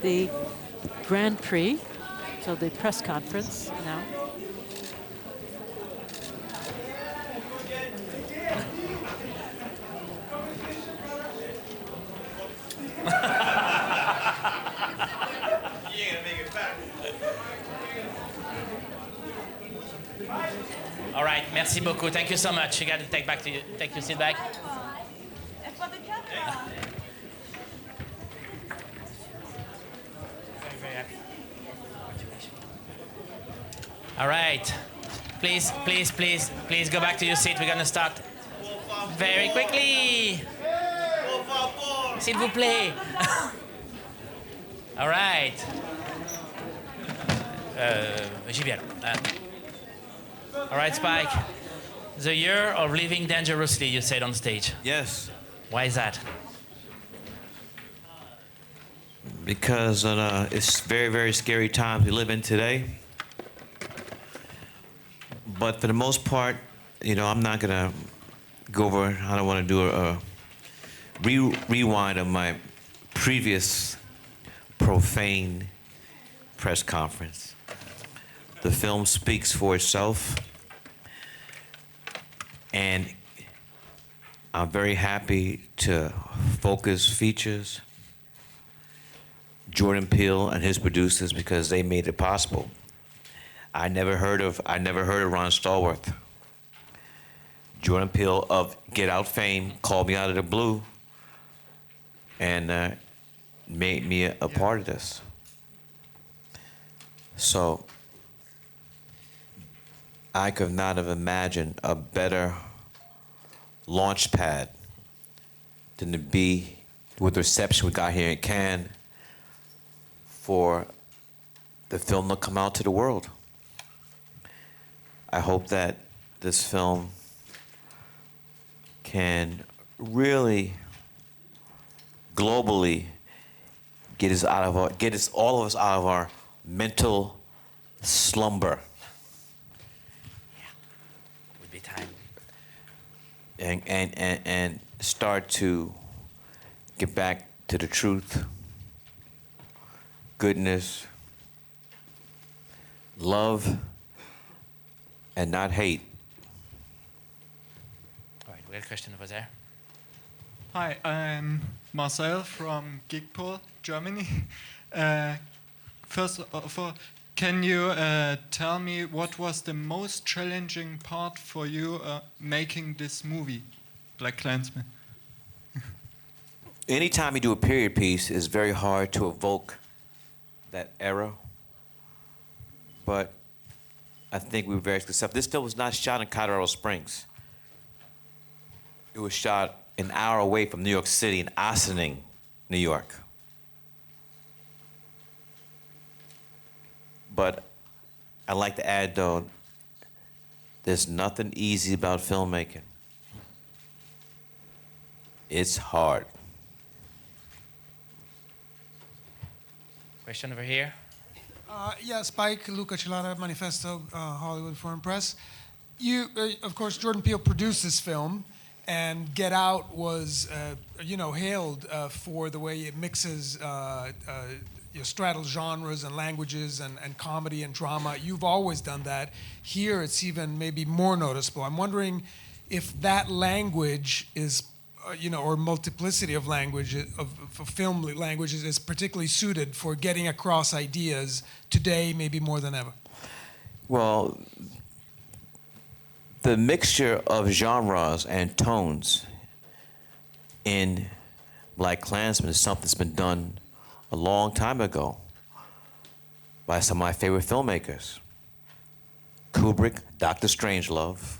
the Grand Prix, so the press conference now. All right, merci beaucoup. Thank you so much. You got to take your seat back. Very happy. Congratulations. All right. Please go back to your seat. We're going to start very quickly. S'il vous plaît. All right. J'y viens. All right, Spike. The year of living dangerously, you said on stage. Yes. Why is that? Because it's very, very scary times we live in today. But for the most part, you know, I'm not going to go over, I don't want to do a rewind of my previous profane press conference. The film speaks for itself, and I'm very happy to Focus Features, Jordan Peele and his producers, because they made it possible. I never heard of Ron Stallworth. Jordan Peele of Get Out fame called me out of the blue and made me a part of this. So I could not have imagined a better launch pad than to be with the reception we got here in Cannes for the film to come out to the world. I hope that this film can really globally get us all of us out of our mental slumber. Would be time. And start to get back to the truth, goodness, love, and not hate. All right, we got a question over there. Hi, I'm Marcel from Gigpol, Germany. First of all, can you tell me what was the most challenging part for you making this movie, Black Klansman? Anytime you do a period piece, it's very hard to evoke that era. But I think we were very successful. This film was not shot in Colorado Springs. It was shot an hour away from New York City in Ossining, New York. But I'd like to add, though, there's nothing easy about filmmaking. It's hard. Question over here. Yeah, Spike, Luca Celata, Manifesto, Hollywood Foreign Press. You, of course, Jordan Peele produced this film, and Get Out was, hailed for the way it mixes, straddles genres and languages and comedy and drama. You've always done that. Here, it's even maybe more noticeable. I'm wondering if that language is or multiplicity of language, of film languages, is particularly suited for getting across ideas today, maybe more than ever. Well, the mixture of genres and tones in Black Klansman is something that's been done a long time ago by some of my favorite filmmakers. Kubrick, Dr. Strangelove.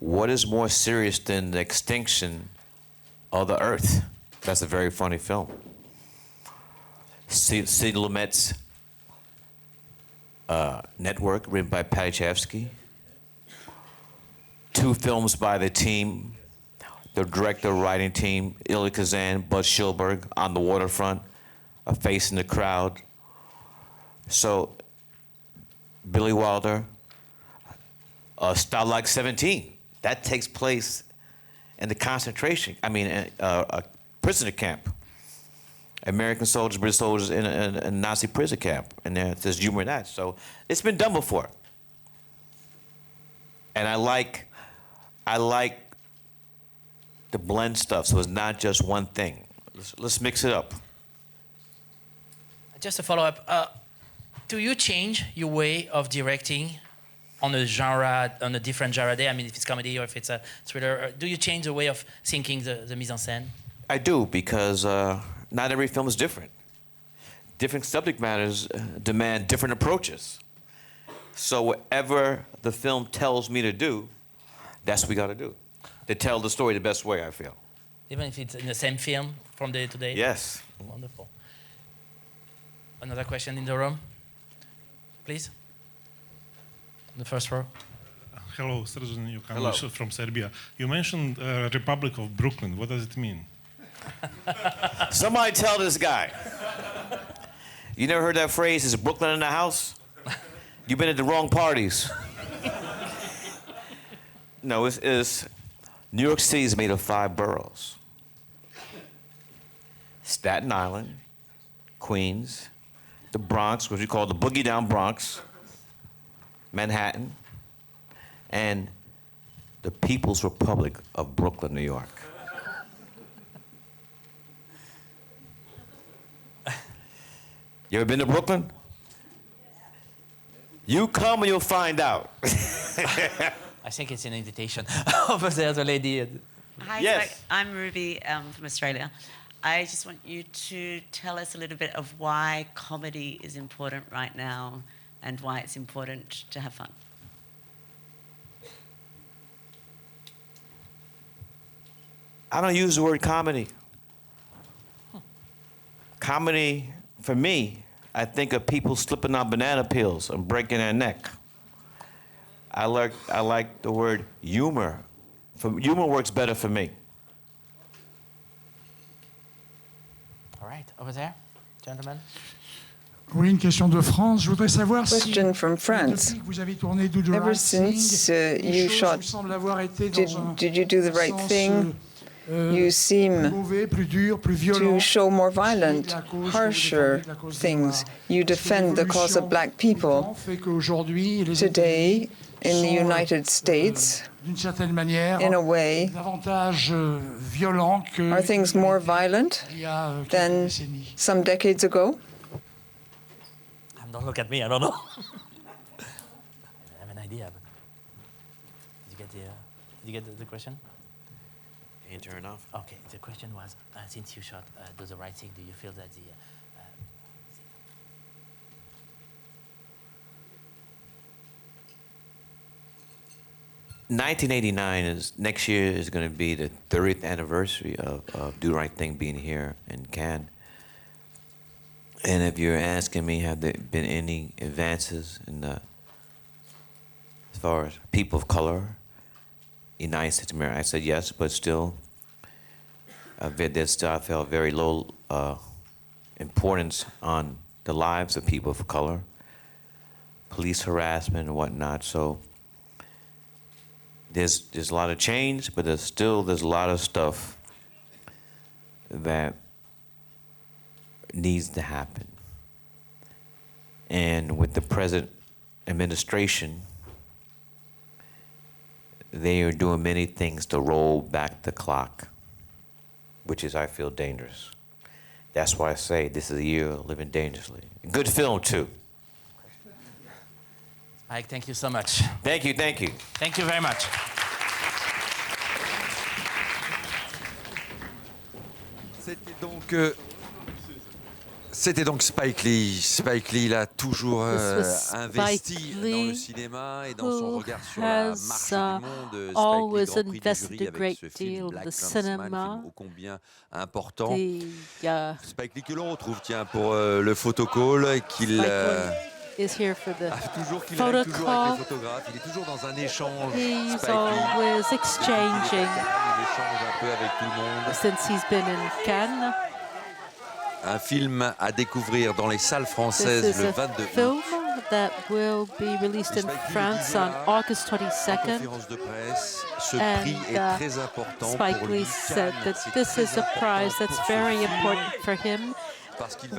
What is more serious than the extinction of the Earth? That's a very funny film. Sid Lumet's Network, written by Paddy Chayefsky. 2 films by the team, the director, writing team, Ilya Kazan, Bud Schilberg, On the Waterfront, A Face in the Crowd. So, Billy Wilder, Stalag 17. That takes place in the a prisoner camp. American soldiers, British soldiers in a Nazi prison camp, and there's humor in that. So it's been done before, and I like the blend stuff. So it's not just one thing. Let's mix it up. Just a follow-up. Do you change your way of directing on a genre, on a different genre day? I mean, if it's comedy or if it's a thriller, do you change the way of thinking the mise en scène? I do, because not every film is different. Different subject matters demand different approaches. So whatever the film tells me to do, that's what we got to do. To tell the story the best way, I feel. Even if it's in the same film from day to day? Yes. Wonderful. Another question in the room? Please? The first row. Hello, Srđan Hello. Jokanović from Serbia. You mentioned Republic of Brooklyn. What does it mean? Somebody tell this guy. You never heard that phrase, is Brooklyn in the house? You've been at the wrong parties. No, it's New York City is made of 5 boroughs. Staten Island, Queens, the Bronx, which we call the Boogie Down Bronx, Manhattan, and the People's Republic of Brooklyn, New York. You ever been to Brooklyn? You come and you'll find out. I think it's an invitation. Over there, the lady. Hi, Yes. so I'm Ruby from Australia. I just want you to tell us a little bit of why comedy is important right now and why it's important to have fun. I don't use the word comedy. Comedy, for me, I think of people slipping on banana peels and breaking their neck. I like the word humor. Humor works better for me. All right, over there, gentlemen. Oui, une question de France. Je voudrais savoir Question si, from France. depuis que vous avez tourné Do the Ever Right Thing, since les you choses shot vous semblent avoir été dans un Did you do the right sens, thing? plus You seem mauvais, plus dur, plus violent. to show more Vous violent, défendez la cause, vous harsher défendez la cause des things. Noirs. You Est-ce que defend the cause of black l'évolution people. du temps fait qu'aujourd'hui, les Today, in the sont, United States, d'une certaine manière, in a way, davantage violents que are things more violent il y a quelques than décennies. some decades ago? Don't look at me, I don't know. I have an idea. But did you get the question? Can you turn it off? Okay, the question was, since you shot Do the Right Thing, do you feel that the... 1989 is next year is going to be the 30th anniversary of Do the Right Thing being here in Cannes. And if you're asking me, have there been any advances in the, as far as people of color, United States of America, I said yes, but still, there's still, I felt very low importance on the lives of people of color, police harassment and whatnot. So there's a lot of change, but there's a lot of stuff that needs to happen. And with the present administration, they are doing many things to roll back the clock, which is, I feel, dangerous. That's why I say this is a year of living dangerously. Good film, too. Mike, thank you so much. Thank you, thank you. Thank you very much. C'était donc Spike Lee. Spike Lee, il a toujours investi dans le cinéma et dans son regard sur la marche du monde. Always Spike Lee, Grand invested Prix du jury a avec great ce film deal Black the Klansman, cinema. film ô combien important. Spike Lee que l'on retrouve, tiens, pour le photocall, qu'il is here for the toujours qu'il photo arrive toujours avec call. les photographes. Il est toujours dans un échange. He's Spike Lee. always Il exchanging échange un peu avec tout le monde. since he's been in Cannes. Un film à découvrir dans les salles This françaises is le a 22 août. film that will be released in France on August En 22nd. conférence de presse, ce And prix est très important Spike pour Lee lui. said Cannes, that c'est this très is a prize important that's pour ce very film. important for him,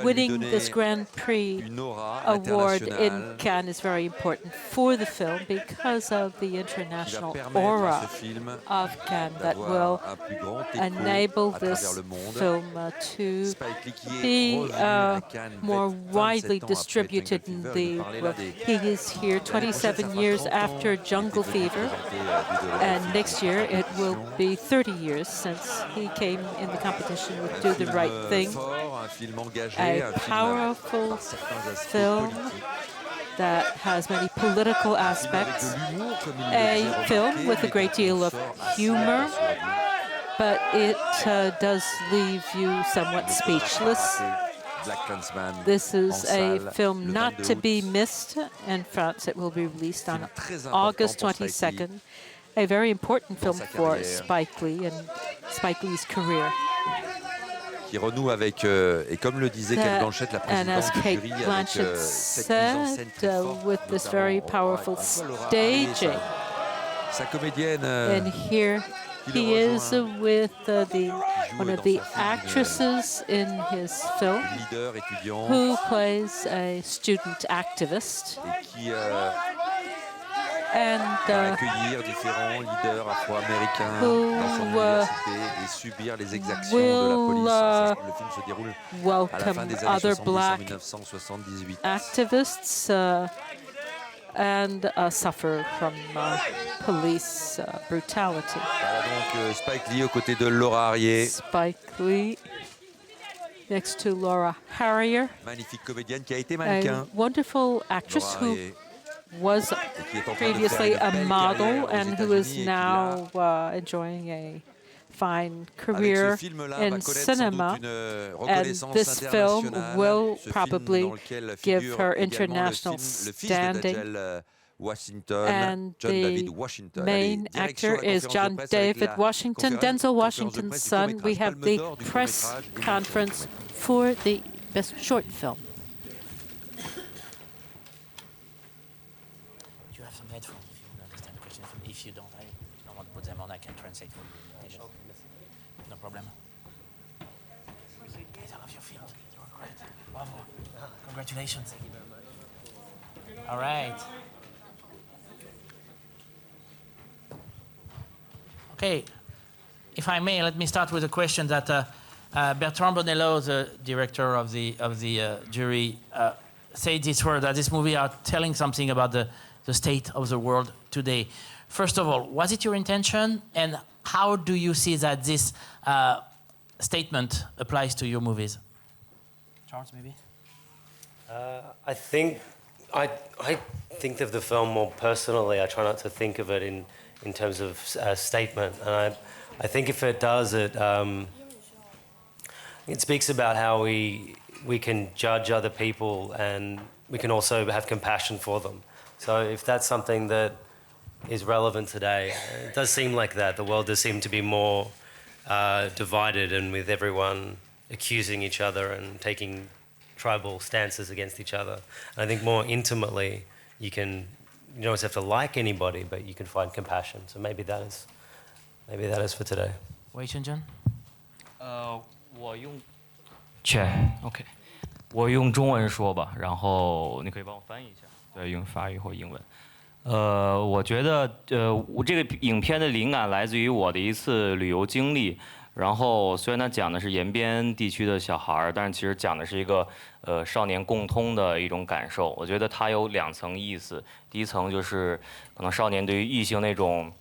winning this Grand Prix award in Cannes is very important for the film because of the international aura of Cannes that will enable this film to be more widely distributed in the world. He is here 27 years after Jungle Fever, and next year it will be 30 years since he came in the competition with Do the Right Thing. A powerful film that has many political aspects, a film with a great deal of humor, but it does leave you somewhat speechless. This is a film not to be missed. In France, it will be released on August 22nd. A very important film for Spike Lee and Spike Lee's career. Qui renoue avec, et comme le disait Kate Blanchett, la présidente du jury, avec cette mise en scène très forte, with this very powerful staging. Sa comédienne. And here he is with one of the actresses in his film, who plays a student activist. And accueillir différents leaders afro-américains dans son université et subir les exactions de la police. Le film se déroule à la fin des années 70 en 1978. Activists and suffer from police brutality. Voilà donc Spike Lee aux côtés de Laura Harrier. Spike Lee next to Laura Harrier. Magnifique comédienne qui a été mannequin. A wonderful actress who was previously a model and who is now enjoying a fine career in cinema. And this film will probably give her international standing. And the main actor is John David Washington, Denzel Washington's son. We have the press conference for the best short film. If you don't, I don't want to put them on. I can translate for you. No problem. Guys, I love your film. You were great. Bravo. Congratulations. Thank you very much. All right. Okay. If I may, let me start with a question that Bertrand Bonello, the director of the jury, said this word, that this movie are telling something about the state of the world today. First of all, was it your intention, and how do you see that this statement applies to your movies? Charles, maybe? I think of the film more personally. I try not to think of it in terms of statement, and I think if it does, it speaks about how we can judge other people, and we can also have compassion for them. So if that's something that is relevant today, it does seem like that. The world does seem to be more divided, and with everyone accusing each other and taking tribal stances against each other. And I think more intimately, you don't always have to like anybody, but you can find compassion. So maybe that is for today. Wei Shenzhen? 我用 OK， 我用中文说吧，然后你可以帮我翻译一下。对，用法语或英文。我觉得我这个影片的灵感来自于我的一次旅游经历。然后虽然它讲的是延边地区的小孩儿，但是其实讲的是一个少年共通的一种感受。我觉得它有2层意思。第一层就是可能少年对于异性那种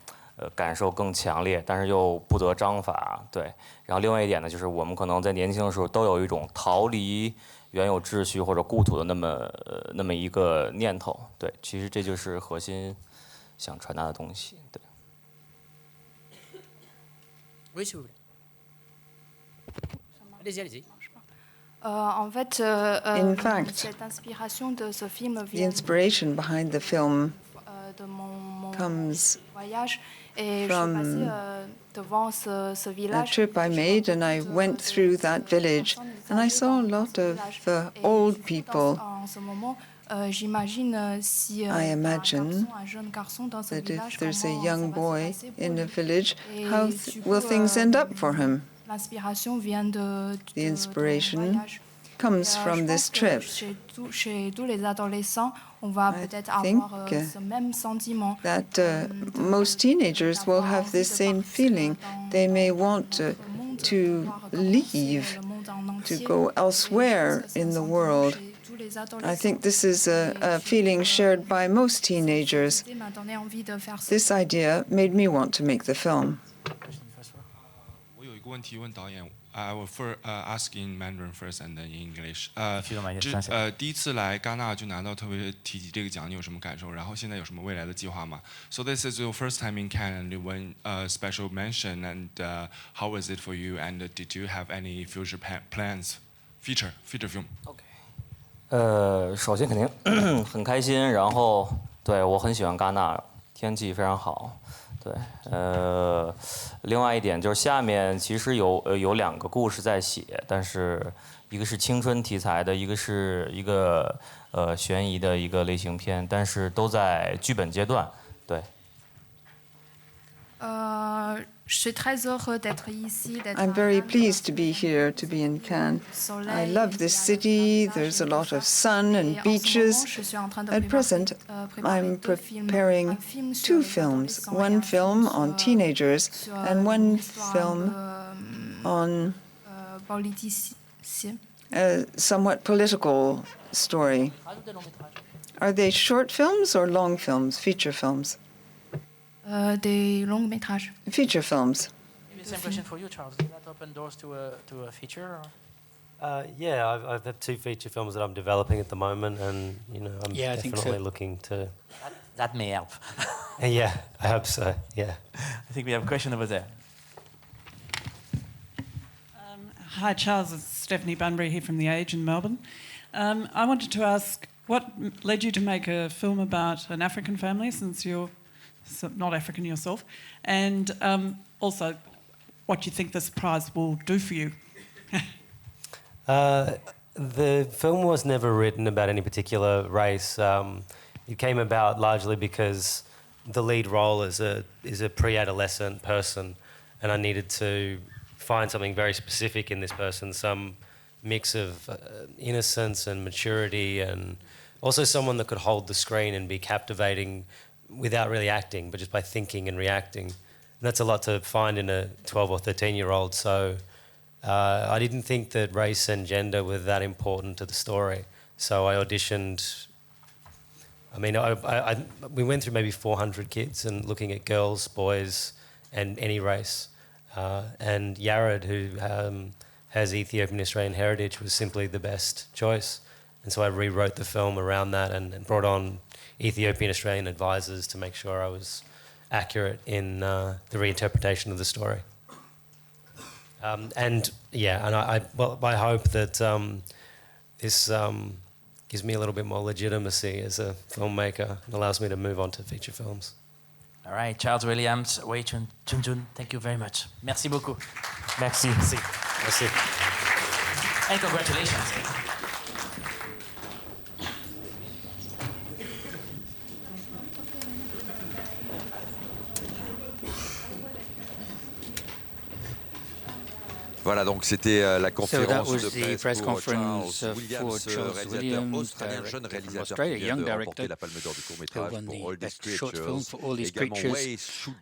感受更强烈，但是又不得章法。对。然后另外一点呢，就是我们可能在年轻的时候都有一种逃离原有秩序或者故土的那么一个念头，对，其实这就是核心想传达的东西，对。Oui, s'il vous plaît. Allez-y, allez-y. In fact, cette inspiration de ce film the inspiration behind the film comes from a trip I made, and I went through that village, and I saw a lot of old people. I imagine that if there's a young boy in a village, how will things end up for him? The inspiration comes from this trip. Chez tous les adolescents, on va peut-être avoir ce même sentiment. That most teenagers will have this same feeling. They may want to leave, to go elsewhere in the world. I think this is a feeling shared by most teenagers. This idea made me want to make the film. I will ask in Mandarin first and then in English. 第一次来戛纳就拿到特别提及这个奖，你有什么感受？然后现在有什么未来的计划吗 ？So this is your first time in Cannes and you won special mention. And how was it for you? And did you have any future plans? Feature film. OK. 首先肯定很开心，然后对我很喜欢戛纳，天气非常好。对，另外一点就是下面其实有2个故事在写，但是一个是青春题材的，一个是一个悬疑的一个类型片，但是都在剧本阶段。对。I'm very pleased to be here, to be in Cannes. I love this city. There's a lot of sun and beaches. At present, I'm preparing 2 films, one film on teenagers and one film on a somewhat political story. Are they short films or long films, feature films? Des longs métrages. Feature films. Maybe the same question for you, Charles. Does that open doors to a feature? Yeah, I've had 2 feature films that I'm developing at the moment, and I'm definitely looking to. That may help. Yeah, I hope so. Yeah. I think we have a question over there. Hi, Charles. It's Stephanie Bunbury here from The Age in Melbourne. I wanted to ask, what led you to make a film about an African family, since you're not African yourself, and also what you think this prize will do for you? The film was never written about any particular race. It came about largely because the lead role is a pre-adolescent person, and I needed to find something very specific in this person, some mix of innocence and maturity, and also someone that could hold the screen and be captivating without really acting, but just by thinking and reacting. And that's a lot to find in a 12 or 13-year-old. So I didn't think that race and gender were that important to the story. So I auditioned. I mean, we went through maybe 400 kids and looking at girls, boys, and any race. And Yared, who has Ethiopian Australian heritage, was simply the best choice. And so I rewrote the film around that and brought on Ethiopian Australian advisors to make sure I was accurate in the reinterpretation of the story. And I hope that this gives me a little bit more legitimacy as a filmmaker and allows me to move on to feature films. All right, Charles Williams, Wei Chun, thank you very much. Merci beaucoup. Merci. Merci. Merci. And congratulations. Voilà, donc c'était la conférence de presse pour conference Charles Williams, réalisateur australien, jeune réalisateur qui vient de remporter la Palme d'Or du court-métrage pour All These Creatures.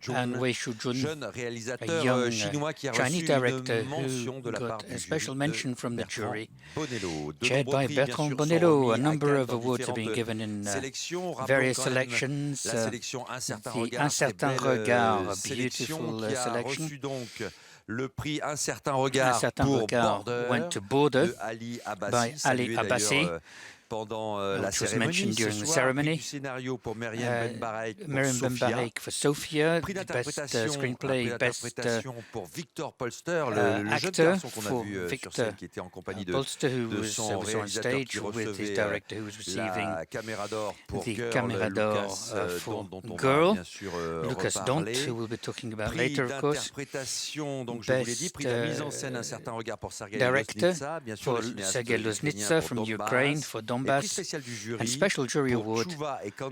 Également Wei Shujun, jeune réalisateur chinois qui a reçu une mention de la part du jury, chaired by Bertrand Bonello. A number of awards have been given in various selections. The Un Certain Regard, a beautiful selection. Le prix Un Certain Regard pour Border by Ali Abbasi pendant la cérémonie. Ce soir, prix du scénario pour Myriam Ben-Barek pour Sophia. Prix d'interprétation pour Victor Polster, le jeune garçon qu'on a vu sur scène qui était en compagnie de son réalisateur qui recevait la caméra d'or pour Girl, dont on va bien sûr reparler. Prix d'interprétation, donc je vous l'ai dit, prix de la mise en scène Un Certain Regard pour Sergei Loznitsa, bien sûr le cinéaste ukrainien pour Donbass. Et prix spécial du jury, special jury pour award Chuva et for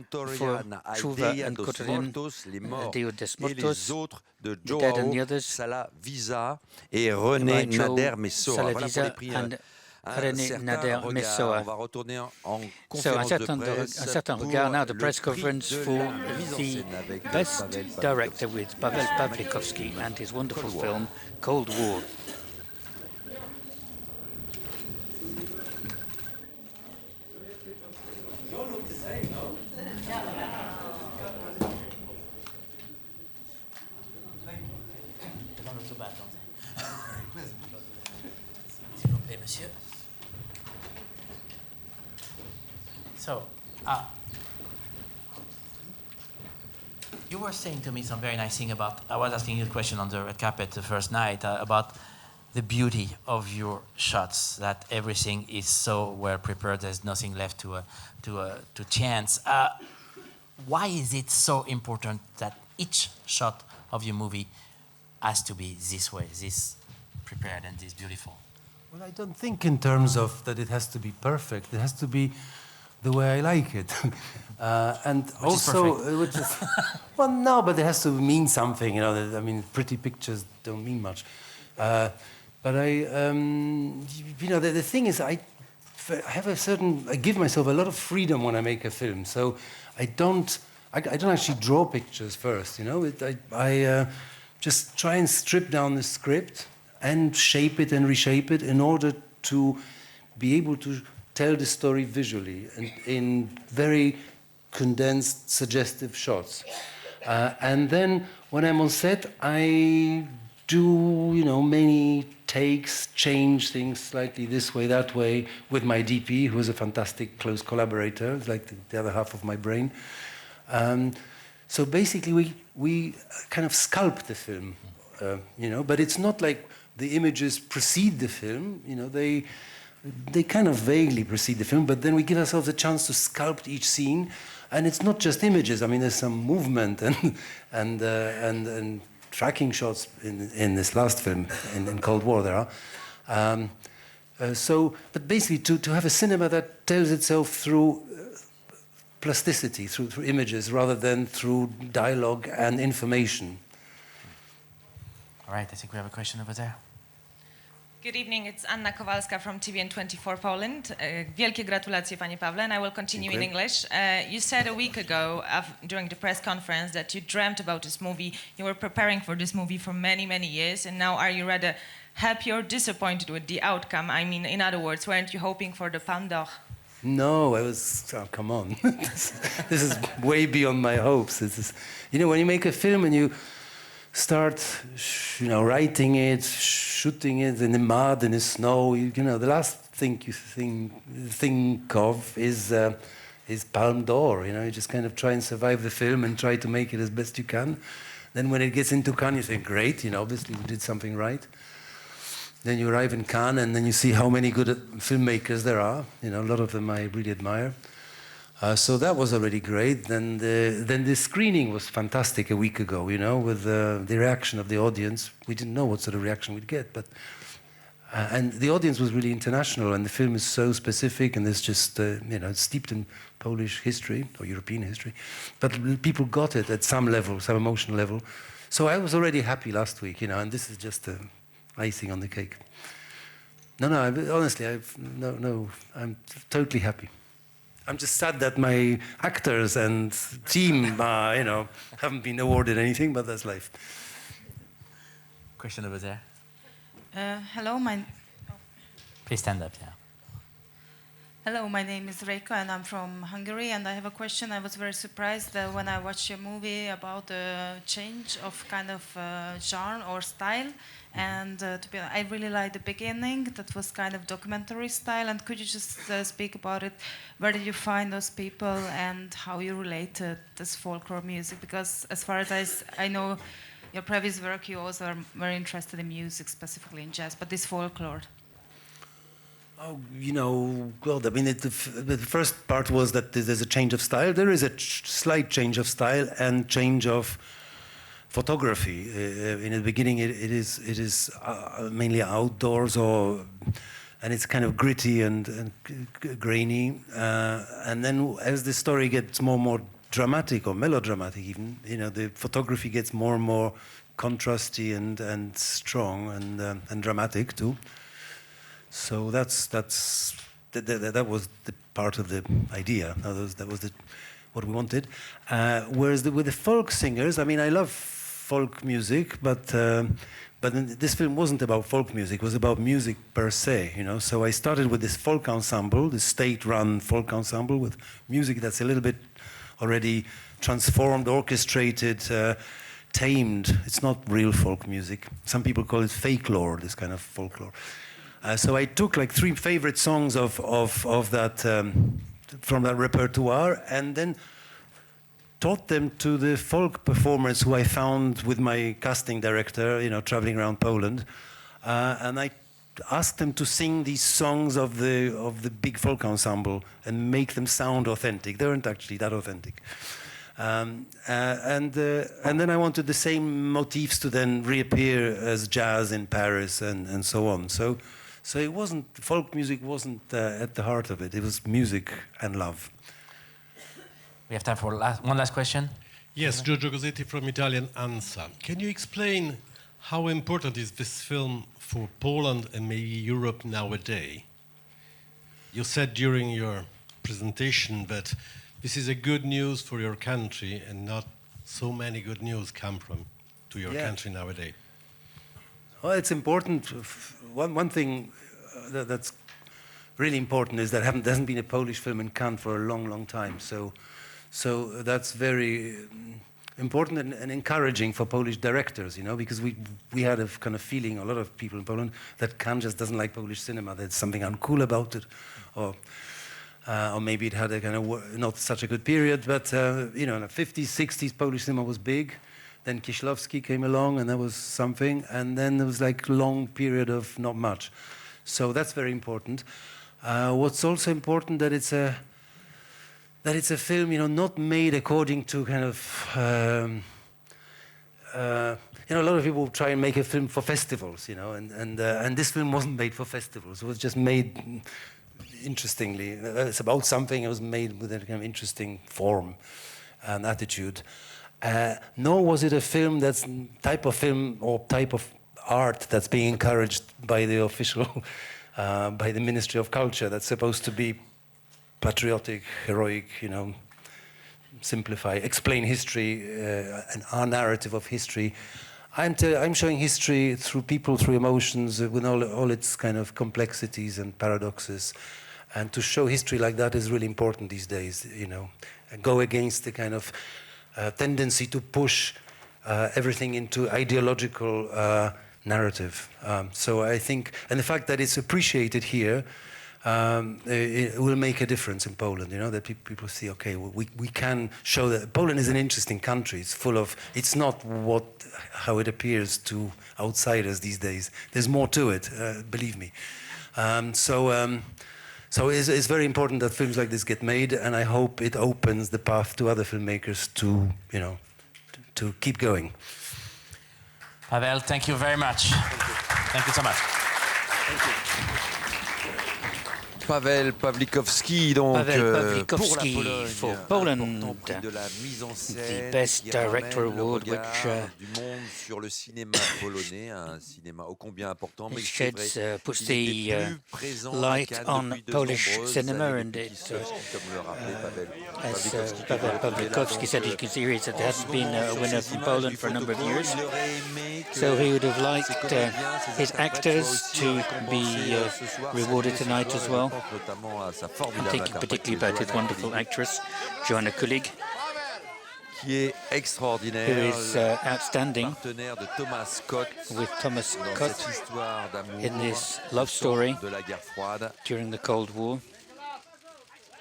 Chuva and Kotorian, les morts Deo Dos et les autres de Joao Salavisa et René Nader Messora. Voilà pour les prix René Nader Messoa. So un certain regard now, the press conference for the best director with Pavel Pawlikowski and his wonderful film Cold War. So, you were saying to me some very nice thing about, I was asking you a question on the red carpet the first night about the beauty of your shots, that everything is so well prepared, there's nothing left to chance. Why is it so important that each shot of your movie has to be this way, this prepared and this beautiful? Well, I don't think in terms of that it has to be perfect. It has to be the way I like it. And which also, is perfect. well, no, but it has to mean something, you know. I mean, pretty pictures don't mean much. But you know, the thing is, I give myself a lot of freedom when I make a film. So I don't actually draw pictures first, you know. I just try and strip down the script and shape it and reshape it in order to be able to tell the story visually and in very condensed, suggestive shots. And then when I'm on set, I do, you know, many takes, change things slightly this way, that way, with my DP, who is a fantastic close collaborator. It's like the other half of my brain. So basically, we kind of sculpt the film, you know, but it's not like the images precede the film, you know, they kind of vaguely precede the film, but then we give ourselves a chance to sculpt each scene, and it's not just images. I mean, there's some movement and tracking shots in this last film, in Cold War there are. But basically, to have a cinema that tells itself through plasticity, through images, rather than through dialogue and information. All right, I think we have a question over there. Good evening, it's Anna Kowalska from TVN24 Poland. Wielkie gratulacje, Panie Pawle, and I will continue in English. You said a week ago during the press conference that you dreamt about this movie. You were preparing for this movie for many, many years, and now are you rather happy or disappointed with the outcome? I mean, in other words, weren't you hoping for the Palme d'Or? No, I was, oh, come on. This is way beyond my hopes. This is, you know, when you make a film and you start, you know, writing it, shooting it in the mud, in the snow, you know, the last thing you think of is Palme d'Or. You know, you just kind of try and survive the film and try to make it as best you can. Then when it gets into Cannes, you think, great, you know, obviously we did something right. Then you arrive in Cannes, and then you see how many good filmmakers there are. You know, a lot of them I really admire. So that was already great. Then the screening was fantastic a week ago, you know, with the reaction of the audience. We didn't know what sort of reaction we'd get, but and the audience was really international, and the film is so specific, and it's just, you know, it's steeped in Polish history or European history, but people got it at some level, some emotional level. So I was already happy last week, you know, and this is just icing on the cake. No, honestly, I'm totally happy. I'm just sad that my actors and team, you know, haven't been awarded anything, but that's life. Question over there. Hello, Please stand up, yeah. Hello, my name is Reiko, and I'm from Hungary, and I have a question. I was very surprised when I watched your movie about the change of kind of genre or style. And I really liked the beginning. That was kind of documentary style. And could you just speak about it? Where did you find those people, and how you related this folklore music? Because as far as I know, your previous work, you also are very interested in music, specifically in jazz, but this folklore. Oh, you know, well, I mean, the first part was that there's a change of style. There is a slight change of style and change of photography. In the beginning, it is mainly outdoors, and it's kind of gritty and grainy. And then as the story gets more and more dramatic or melodramatic, even, you know, the photography gets more and more contrasty and strong and dramatic too. So that was the part of the idea. That was what we wanted. Whereas with the folk singers, I mean, I love folk music, but this film wasn't about folk music. It was about music per se, you know. So I started with this folk ensemble, this state-run folk ensemble with music that's a little bit already transformed, orchestrated, tamed. It's not real folk music. Some people call it fake lore, this kind of folklore. So I took like 3 favorite songs of that from that repertoire, and then taught them to the folk performers who I found with my casting director, you know, traveling around Poland, and I asked them to sing these songs of the big folk ensemble and make them sound authentic. They weren't actually that authentic. And then I wanted the same motifs to then reappear as jazz in Paris and so on. So it wasn't, folk music wasn't at the heart of it. It was music and love. We have time for one last question. Yes, Giorgio Gozzetti from Italian ANSA. Can you explain how important is this film for Poland and maybe Europe nowadays? You said during your presentation that this is a good news for your country and not so many good news come to your country nowadays. Well, it's important. One thing that's really important is that there hasn't been a Polish film in Cannes for a long, long time. So that's very important and encouraging for Polish directors, you know, because we had a kind of feeling, a lot of people in Poland, that Cannes just doesn't like Polish cinema. There's something uncool about it, or maybe it had a kind of not such a good period. But you know, in the 50s, 60s, Polish cinema was big. Then Kieślowski came along, and that was something. And then there was like a long period of not much. So that's very important. What's also important that it's a film, you know, not made according to kind of, you know, a lot of people try and make a film for festivals, you know, and this film wasn't made for festivals. It was just made interestingly. It's about something. It was made with a kind of interesting form and attitude. Nor was it a film that's type of film or type of art that's being encouraged by the official, by the Ministry of Culture. That's supposed to be patriotic, heroic, you know, simplify, explain history and our narrative of history. I'm showing history through people, through emotions, with all its kind of complexities and paradoxes. And to show history like that is really important these days, you know, and go against the kind of tendency to push everything into ideological narrative. So I think, and the fact that it's appreciated here, it will make a difference in Poland, you know, that people see, okay, we can show that Poland is an interesting country. It's full of, it's not how it appears to outsiders these days. There's more to it, believe me. So it's very important that films like this get made, and I hope it opens the path to other filmmakers to, you know, to keep going. Pavel, thank you very much. Thank you so much. Thank you. Pavel Pawlikowski, donc pour la Pologne, for Poland, de la mise en scène, the Best Director Award, which du monde sur le cinéma polonais, un cinéma ô combien important, mais sheds puts the light on Polish cinema, and it, as Pavel Pawlikowski said, you can see here that there hasn't been a winner from Poland for a number of years. So he would have liked his actors to be rewarded tonight as well. I'm thinking particularly about his wonderful actress, Joanna Kulig, qui est extraordinaire, who is outstanding, partenaire de Thomas Scott, with Thomas Scott in this love story de la guerre froide. During the Cold War.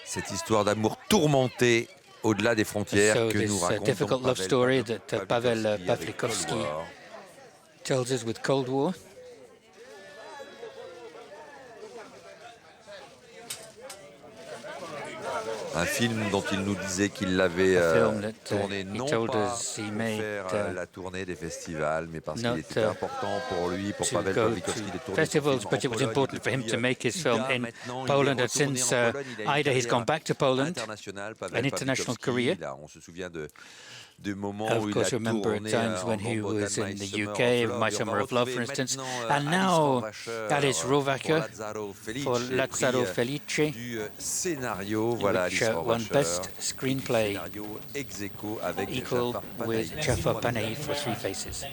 Cette histoire d'amour tourmentée au-delà des frontières que nous raconte difficult love story that Pavel Pawlikowski tells us with Cold War. Un film dont il nous disait qu'il l'avait tourné non pas pour faire la tournée des festivals, mais parce qu'il était important pour lui, pour Pavel Pawlikowski, de tourner festivals, but it was important for him to make his film in Poland. And since either he's gone back to Poland, an international career, on se souvient de Of course, remember at times when he was in the UK, My Summer of Love, for instance, and now Alice Rohrwacher for Lazzaro Felice, which won Best Screenplay, equal with Jafar Panahi for Three Faces.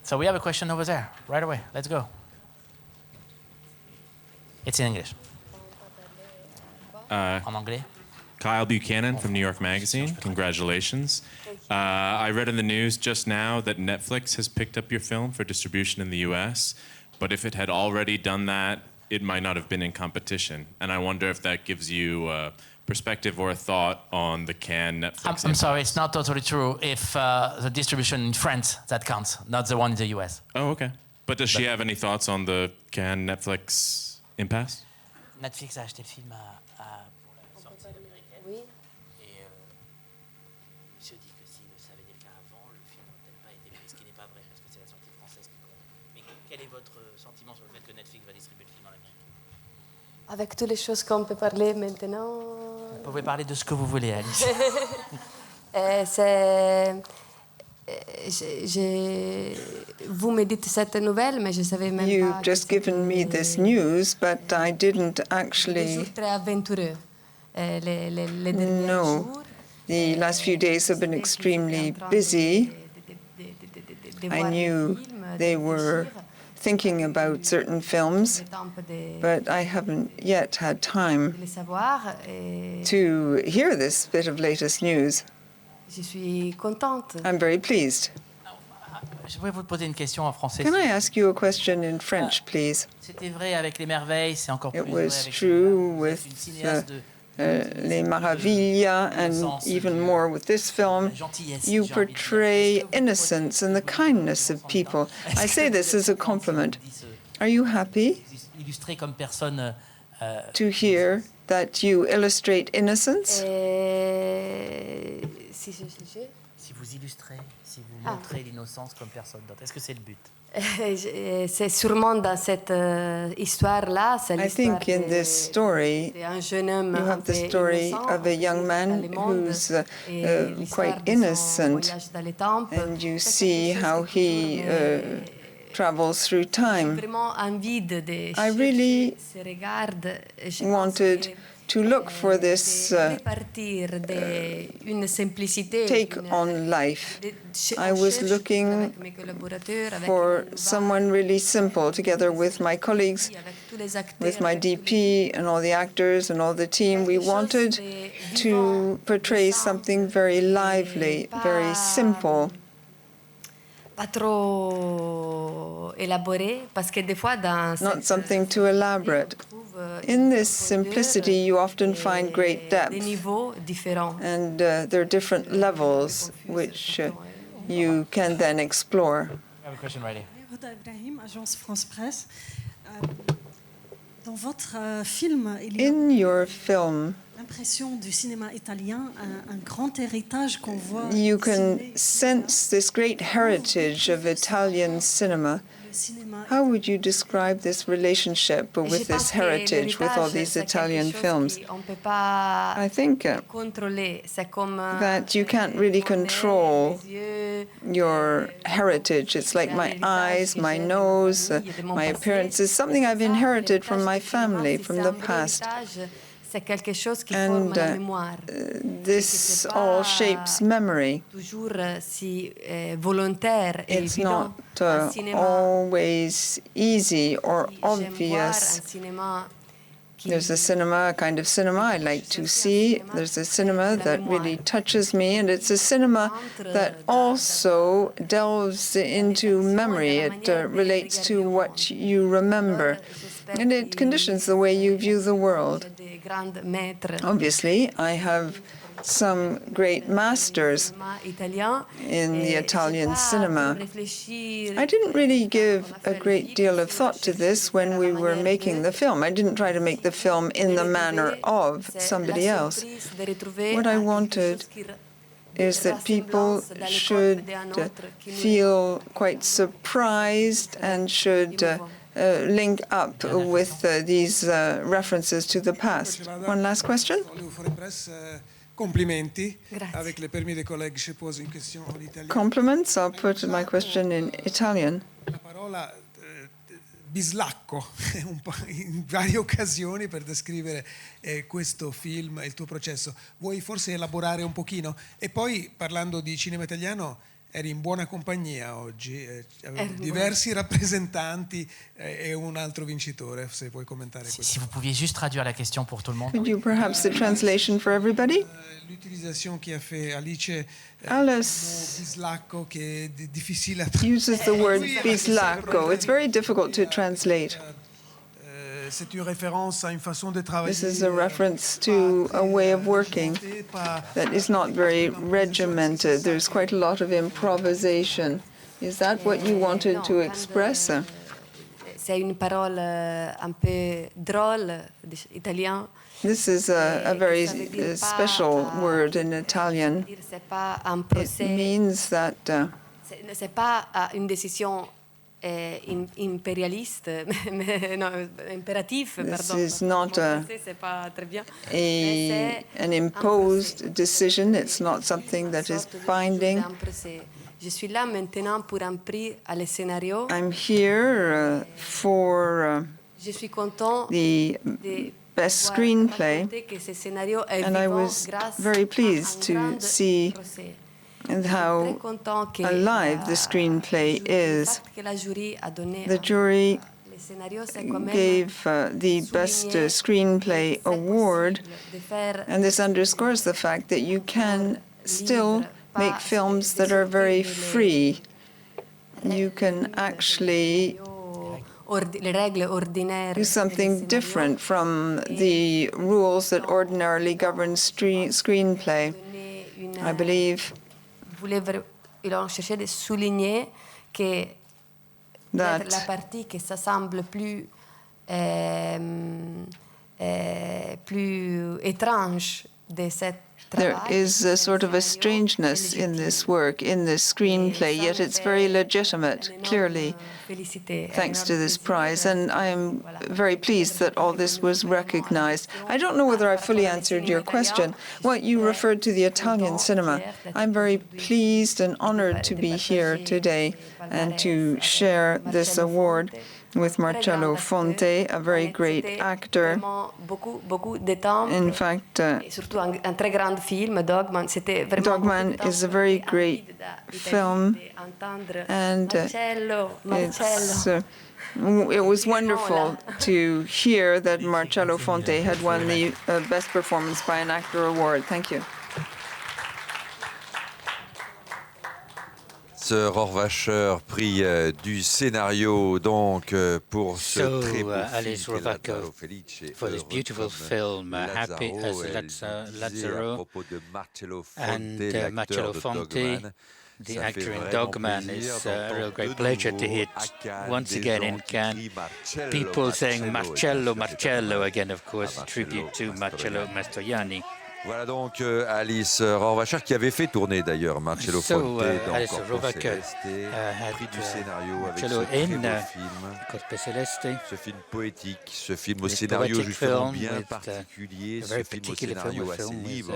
So we have a question over there, right away. Let's go. It's in English. En anglais. Kyle Buchanan from New York Magazine. Congratulations. I read in the news just now that Netflix has picked up your film for distribution in the US, but if it had already done that, it might not have been in competition. And I wonder if that gives you a perspective or a thought on the Cannes Netflix. I'm sorry, it's not totally true. If the distribution in France, that counts, not the one in the US. Oh, okay. But does she have any thoughts on the Cannes Netflix impasse? Netflix a acheté le film pour la sortie américaine. Oui. Et il se dit que s'il le savait déjà avant, le film n'aurait peut-être pas été pris, ce qui n'est pas vrai, parce que c'est la sortie française qui compte. Mais quel est votre sentiment sur le fait que Netflix va distribuer le film en Amérique? Avec toutes les choses qu'on peut parler maintenant. Vous pouvez parler de ce que vous voulez, Alice. Vous me dites cette nouvelle, mais je savais même pas. You've just given me this news, but I didn't actually know. The last few days have been extremely busy. I knew they were thinking about certain films, but I haven't yet had time to hear this bit of latest news. I'm very pleased. Je voudrais vous poser une question en français. Can I ask you a question in French, please? C'était vrai avec Les Merveilles, c'est encore plus vrai avec was true with Les Maravillas, and even more with this film. You portray innocence and the kindness of people. I say this as a compliment. Are you happy to hear that you illustrate innocence? Si vous illustrez, si vous montrez l'innocence comme personne d'autre, est-ce que c'est le but? C'est sûrement dans cette histoire-là, c'est l'histoire d'un jeune homme you have the story of a young man who's quite innocent, and you see how he travels through time. I really wanted to look for this take on life. I was looking for someone really simple, together with my colleagues, with my DP and all the actors and all the team. We wanted to portray something very lively, very simple. Not something too elaborate. In this simplicity, you often find great depth, and there are different levels which you can then explore. I have a question ready. Agence France Presse. Dans votre film, il y a in your film, l'impression du cinéma italien, un grand héritage qu'on voit. You can sense this great heritage of Italian cinema. How would you describe this relationship with this heritage, with all these Italian films? I think that you can't really control your heritage. It's like my eyes, my nose, my appearance is something I've inherited from my family, from the past. And this all shapes memory. It's not always easy or obvious. There's a cinema, a kind of cinema I like to see. There's a cinema that really touches me, and it's a cinema that also delves into memory. It relates to what you remember, and it conditions the way you view the world. Obviously, I have some great masters in the Italian cinema. I didn't really give a great deal of thought to this when we were making the film. I didn't try to make the film in the manner of somebody else. What I wanted is that people should feel quite surprised and should link up with these references to the past. One last question? Compliments. I'll put my question in Italian. Bislacco in varie occasioni per descrivere questo film e il tuo processo. Vuoi forse elaborare un pochino? E poi, parlando di cinema italiano, eri in buona compagnia oggi, diversi rappresentanti e un altro vincitore, se puoi commentare questo. Si vous pouviez juste traduire la question pour tout le monde. Could you perhaps the translation for everybody? L'utilisation qui a fait Alice Bislacco che è difficile a uses the word bislacco. It's very difficult to translate. C'est une référence à une façon de travailler. This is a reference to a way of working that is not very regimented. There's quite a lot of improvisation. Is that what you wanted to express? C'est une parole un peu drôle, italien. This is a very special word in Italian. It means that c'est pas une décision impérialiste, non, impératif, this is not an imposed decision. It's not something that is binding. Je suis là maintenant pour un prix à le scénario. I'm here for the best screenplay, and I was very pleased to see how alive the screenplay is. The jury gave the Best Screenplay award, and this underscores the fact that you can still make films that are very free. You can actually do something different from the rules that ordinarily govern screenplay. I believe Ils ont cherché de souligner que la partie qui s'assemble plus étrange de cette there is a sort of a strangeness in this work, in this screenplay, yet it's very legitimate, clearly, thanks to this prize. And I am very pleased that all this was recognized. I don't know whether I fully answered your question. Well, you referred to the Italian cinema. I'm very pleased and honored to be here today and to share this award with Marcello Fonte, a very great actor. In fact, Dogman is a very great film, and it was wonderful to hear that Marcello Fonte had won the Best Performance by an Actor award. Thank you. Rohrwacher, prix du scénario donc pour ce très beau Alice Rohrwacher for this beautiful film, Happy as Lazzaro, and Marcello Fonte, the actor in Dogman. It's a real great pleasure to hear once again in Cannes people saying Marcello, Marcello again, of course, a tribute to Marcello Mastroianni. Voilà donc Alice Rohrwacher qui avait fait tourner d'ailleurs Marcello Fonte dans Corpo Celeste, prix du scénario avec ce très beau film, ce film poétique, ce film au scénario justement bien particulier, ce film au scénario assez libre.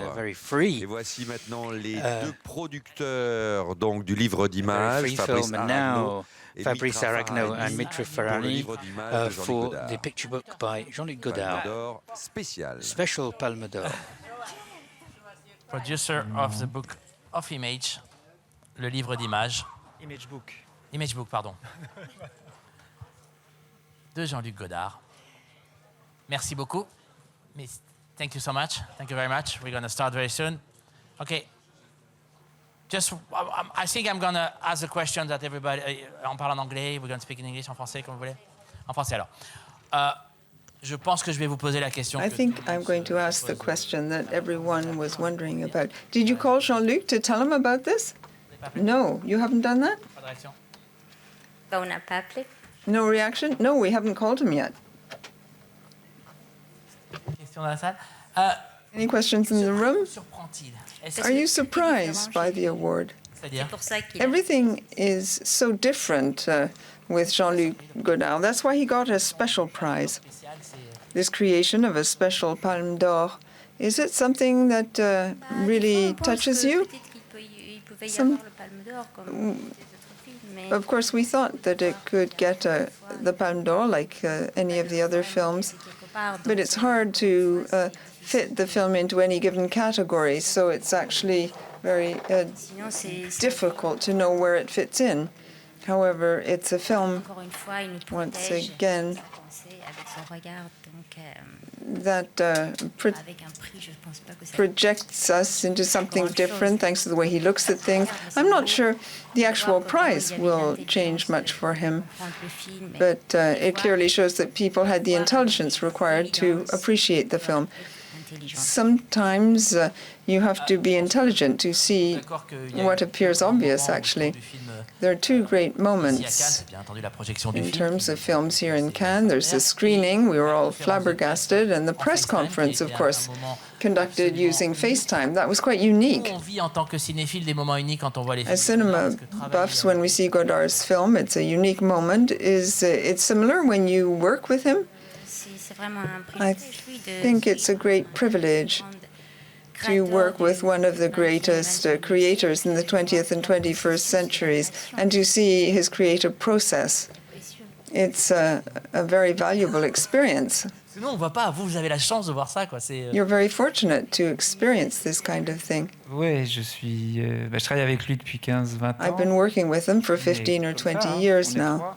Et voici maintenant les deux producteurs donc du livre d'images, Fabrice Aragno and Mitra Ferrani for the picture book by Jean-Luc Godard. Special Palme d'Or. Producer of the book of Image, le livre d'images. Image book. Image book, pardon. De Jean-Luc Godard. Merci beaucoup. Thank you so much. Thank you very much. We're going to start very soon. Okay. I think I'm going to ask a question that everybody... on parle en anglais, we're going to speak in English, en français, comme vous voulez. En français, alors. Je pense que je vais vous poser la question. I think I'm going to ask the question that everyone was wondering about. Did you call Jean-Luc to tell him about this? No, you haven't done that? On n'a pas appelé. No reaction? No, we haven't called him yet. Question dans la salle. Any questions in the room? Are you surprised by the award? Everything is so different with Jean-Luc Godard. That's why he got a special prize. This creation of a special Palme d'Or, is it something that really touches you? Of course, we thought that it could get the Palme d'Or like any of the other films, but it's hard to fit the film into any given category, so it's actually very difficult to know where it fits in. However, it's a film, once again, that projects us into something different thanks to the way he looks at things. I'm not sure the actual prize will change much for him, but it clearly shows that people had the intelligence required to appreciate the film. Sometimes you have to be intelligent to see what appears obvious, actually. There are two great moments in terms of films here in Cannes. There's the screening, we were all flabbergasted, and the press conference, of course, conducted using FaceTime. That was quite unique. As cinema buffs, when we see Godard's film, it's a unique moment. Is it similar when you work with him? I think it's a great privilege to work with one of the greatest creators in the 20th and 21st centuries and to see his creative process. It's a very valuable experience. You're very fortunate to experience this kind of thing. I've been working with him for 15 or 20 years now.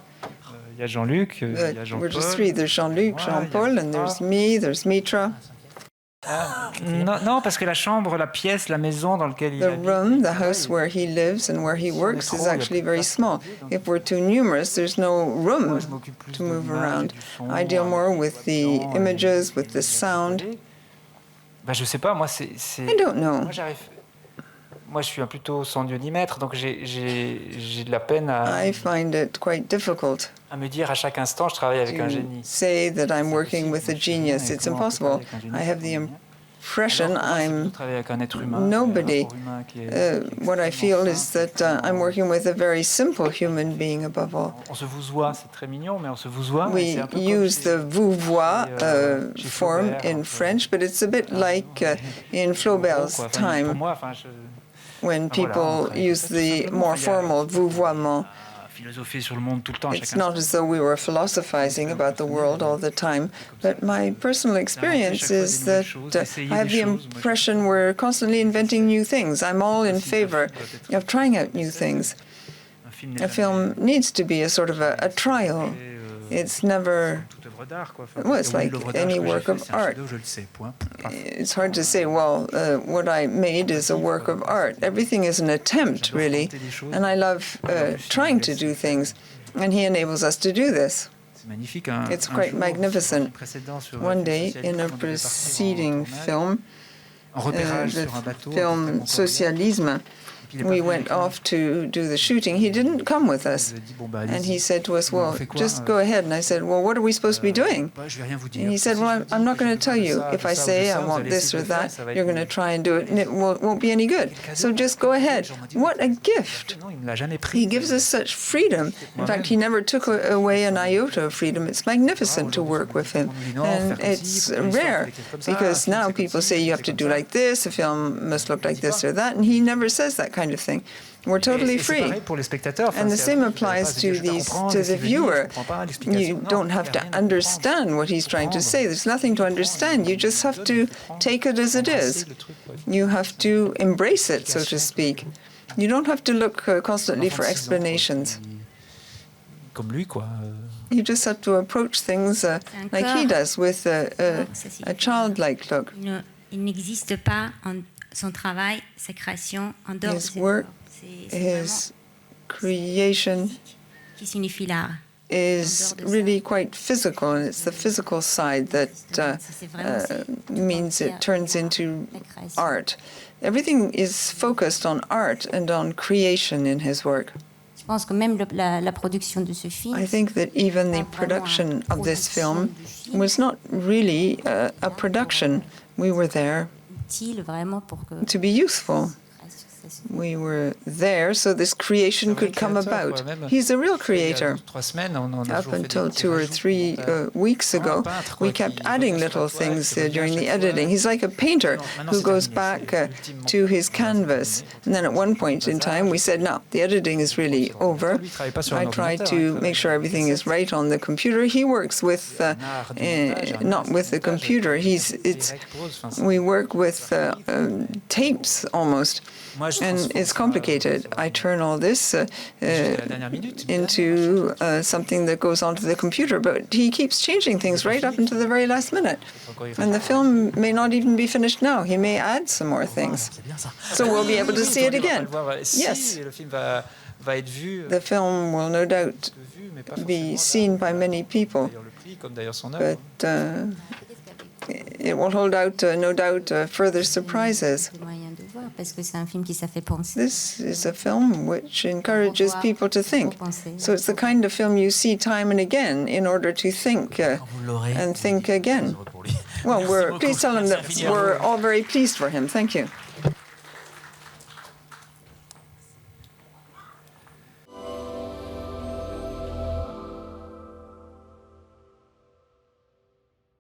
We're just three. There's Jean-Luc, Jean-Paul, and there's me, there's Mitra. Non, parce que la chambre, la pièce, la maison dans laquelle il habite. The room, the house where he lives and where he works is actually very small. If we're too numerous, there's no room to move around. I deal more with the images, with the sound. Je sais pas, moi c'est. I don't know. Moi, je suis plutôt centionimètre, donc j'ai de la peine I find it quite difficult à me dire à chaque instant, je travaille avec un génie. Say that I'm working with a genius. It's impossible. I have the impression I'm nobody. What I feel is that I'm working with a very simple human being above all. On se vouvoie, c'est très mignon, mais on se vouvoie. We use the vouvoie form in French, but it's a bit like in Flaubert's time, when people use the more formal vouvoiement. It's not as though we were philosophizing about the world all the time, but my personal experience is that I have the impression we're constantly inventing new things. I'm all in favor of trying out new things. A film needs to be a sort of a trial. It's never, well, it's like any work of art. It's hard to say, well, what I made is a work of art. Everything is an attempt, really, and I love trying to do things, and he enables us to do this. It's quite magnificent. One day, in a preceding film, the film Socialisme, we went off to do the shooting. He didn't come with us. And he said to us, well, just go ahead. And I said, well, what are we supposed to be doing? And he said, well, I'm not going to tell you. If I say I want this or that, you're going to try and do it, and it won't be any good. So just go ahead. What a gift. He gives us such freedom. In fact, he never took away an iota of freedom. It's magnificent to work with him. And it's rare, because now people say you have to do like this, a film must look like this or that, and he never says that kind of thing. We're totally free. And the same applies to the viewer. You don't have to understand what he's trying to say. There's nothing to understand. You just have to take it as it is. You have to embrace it, so to speak. You don't have to look constantly for explanations. You just have to approach things like he does, with a childlike look. Il n'existe pas son travail, sa création en dehors de his work, his creation is really quite physical, and it's the physical side that means it turns into art. Everything is focused on art and on creation in his work. I think that even the production of this film was not really a production. We were there to be useful We were there so this creation could come about. He's a real creator. Up until 2 or 3 weeks ago, we kept adding little things during the editing. He's like a painter who goes back to his canvas. And then at one point in time, we said, no, the editing is really over. I tried to make sure everything is right on the computer. He works with, not with the computer. We work with tapes almost. And it's complicated. I turn all this into something that goes onto the computer, but he keeps changing things right up until the very last minute. And the film may not even be finished now. He may add some more things. So we'll be able to see it again. Yes. The film will no doubt be seen by many people, but it will hold out, no doubt, further surprises. This is a film which encourages people to think. So it's the kind of film you see time and again in order to think and think again. Well, please tell him that we're all very pleased for him. Thank you.